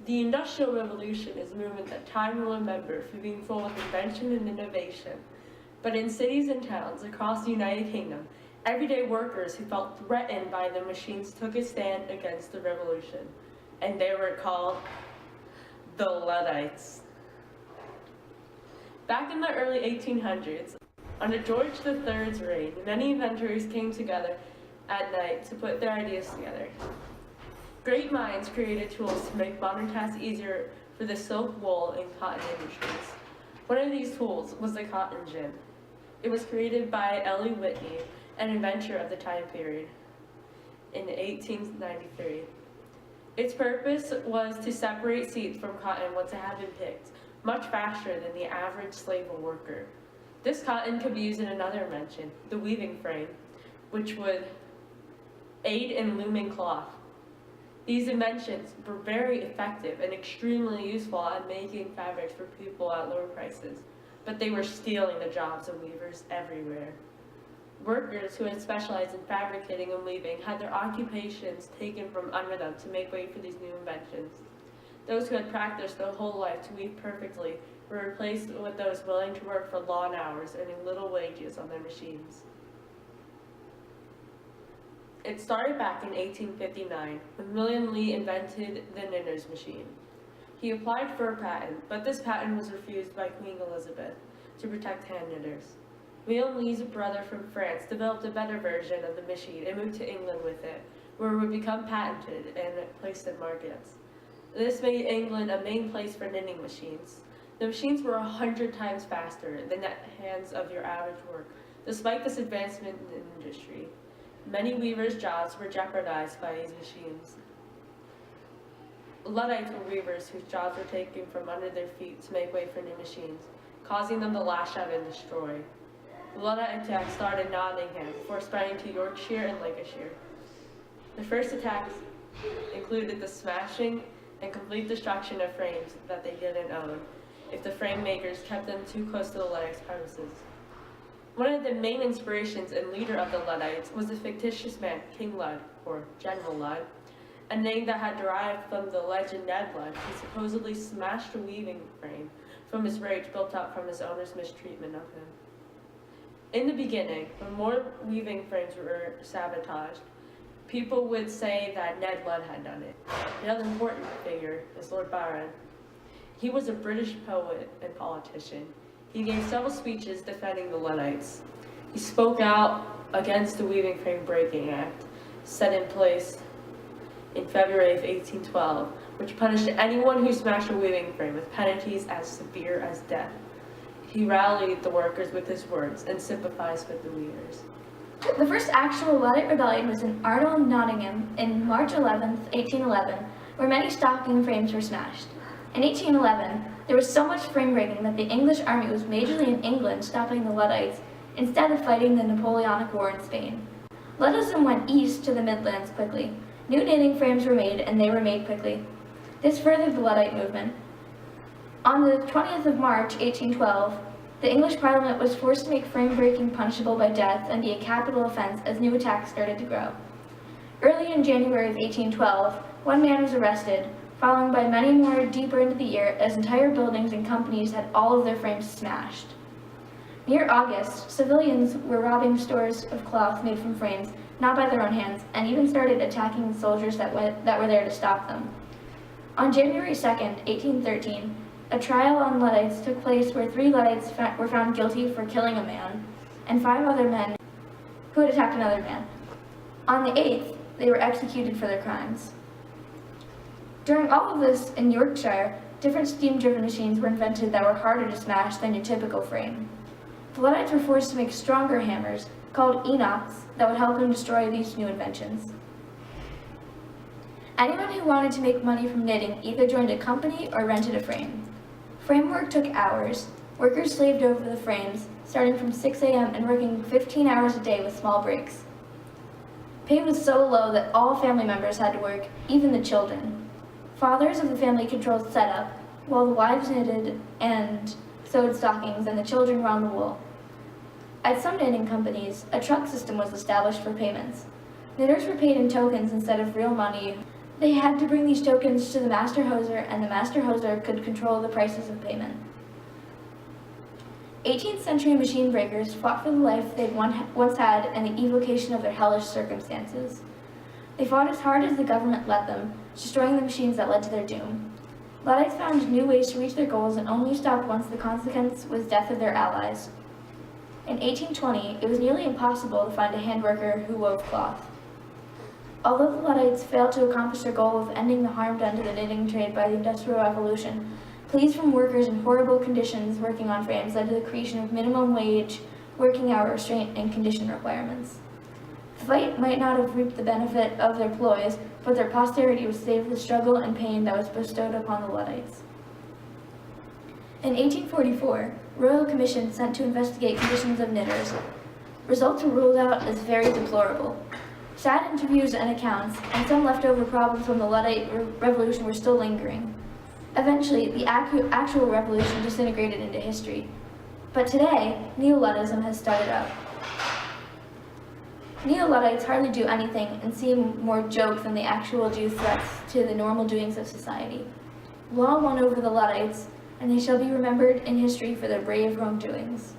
The Industrial Revolution is a movement that time will remember for being full of invention and innovation. But in cities and towns across the United Kingdom, everyday workers who felt threatened by the machines took a stand against the revolution, and they were called the Luddites. Back in the early 1800s, under George III's reign, many inventors came together at night to put their ideas together. Great minds created tools to make modern tasks easier for the silk, wool, and cotton industries. One of these tools was the cotton gin. It was created by Ellie Whitney, an inventor of the time period, in 1893. Its purpose was to separate seeds from cotton once it had been picked, much faster than the average slave or worker. This cotton could be used in another invention, the weaving frame, which would aid in looming cloth. These inventions were very effective and extremely useful at making fabrics for people at lower prices, but they were stealing the jobs of weavers everywhere. Workers who had specialized in fabricating and weaving had their occupations taken from under them to make way for these new inventions. Those who had practiced their whole life to weave perfectly were replaced with those willing to work for long hours, earning little wages on their machines. It started back in 1859 when William Lee invented the knitter's machine. He applied for a patent, but this patent was refused by Queen Elizabeth to protect hand knitters. William Lee's brother from France developed a better version of the machine and moved to England with it, where it would become patented and placed in markets. This made England a main place for knitting machines. The machines were 100 times faster than the hands of your average worker. Despite this advancement in the industry, many weavers' jobs were jeopardized by these machines. Luddites were weavers whose jobs were taken from under their feet to make way for new machines, causing them to lash out and destroy. The Luddite attack started in Nottingham before spreading to Yorkshire and Lancashire. The first attacks included the smashing and complete destruction of frames that they didn't own if the frame makers kept them too close to the Luddites' premises. One of the main inspirations and leader of the Luddites was the fictitious man King Lud, or General Lud, a name that had derived from the legend Ned Lud, who supposedly smashed a weaving frame from his rage built up from his owner's mistreatment of him. In the beginning, when more weaving frames were sabotaged, people would say that Ned Lud had done it. Another important figure is Lord Byron. He was a British poet and politician. He gave several speeches defending the Luddites. He spoke out against the Weaving Frame Breaking Act, set in place in February of 1812, which punished anyone who smashed a weaving frame with penalties as severe as death. He rallied the workers with his words and sympathized with the weavers. The first actual Luddite rebellion was in Arnold, Nottingham, in March 11, 1811, where many stocking frames were smashed. In 1811, there was so much frame breaking that the English army was majorly in England stopping the Luddites instead of fighting the Napoleonic War in Spain. Luddism went east to the Midlands quickly. New knitting frames were made, and they were made quickly. This furthered the Luddite movement. On the 20th of March, 1812, the English Parliament was forced to make frame breaking punishable by death and be a capital offense as new attacks started to grow. Early in January of 1812, one man was arrested, followed by many more deeper into the year as entire buildings and companies had all of their frames smashed. Near August, civilians were robbing stores of cloth made from frames, not by their own hands, and even started attacking the soldiers that were there to stop them. On January 2nd, 1813, a trial on Luddites took place where 3 Luddites were found guilty for killing a man, and 5 other men who had attacked another man. On the 8th, they were executed for their crimes. During all of this in Yorkshire, different steam-driven machines were invented that were harder to smash than your typical frame. The Luddites were forced to make stronger hammers, called enots, that would help them destroy these new inventions. Anyone who wanted to make money from knitting either joined a company or rented a frame. Frame work took hours. Workers slaved over the frames, starting from 6 a.m. and working 15 hours a day with small breaks. Pay was so low that all family members had to work, even the children. Fathers of the family controlled setup, while the wives knitted and sewed stockings and the children wound the wool. At some knitting companies, a truck system was established for payments. Knitters were paid in tokens instead of real money They had to bring these tokens to the master hoser, and the master hoser could control the prices of payment. 18th century machine breakers fought for the life they'd once had and the evocation of their hellish circumstances. They fought as hard as the government let them, destroying the machines that led to their doom. Luddites found new ways to reach their goals and only stopped once the consequence was death of their allies. In 1820, it was nearly impossible to find a handworker who wove cloth. Although the Luddites failed to accomplish their goal of ending the harm done to the knitting trade by the Industrial Revolution, pleas from workers in horrible conditions working on frames led to the creation of minimum wage, working hour restraint, and condition requirements. The fight might not have reaped the benefit of their ploys, but their posterity was saved the struggle and pain that was bestowed upon the Luddites. In 1844, royal commissions sent to investigate conditions of knitters. Results were ruled out as very deplorable. Sad interviews and accounts, and some leftover problems from the Luddite Revolution were still lingering. Eventually, the actual revolution disintegrated into history. But today, neo-Luddism has started up. Neo-Luddites hardly do anything and seem more joke than they actually do threats to the normal doings of society. Law won over the Luddites, and they shall be remembered in history for their brave wrongdoings.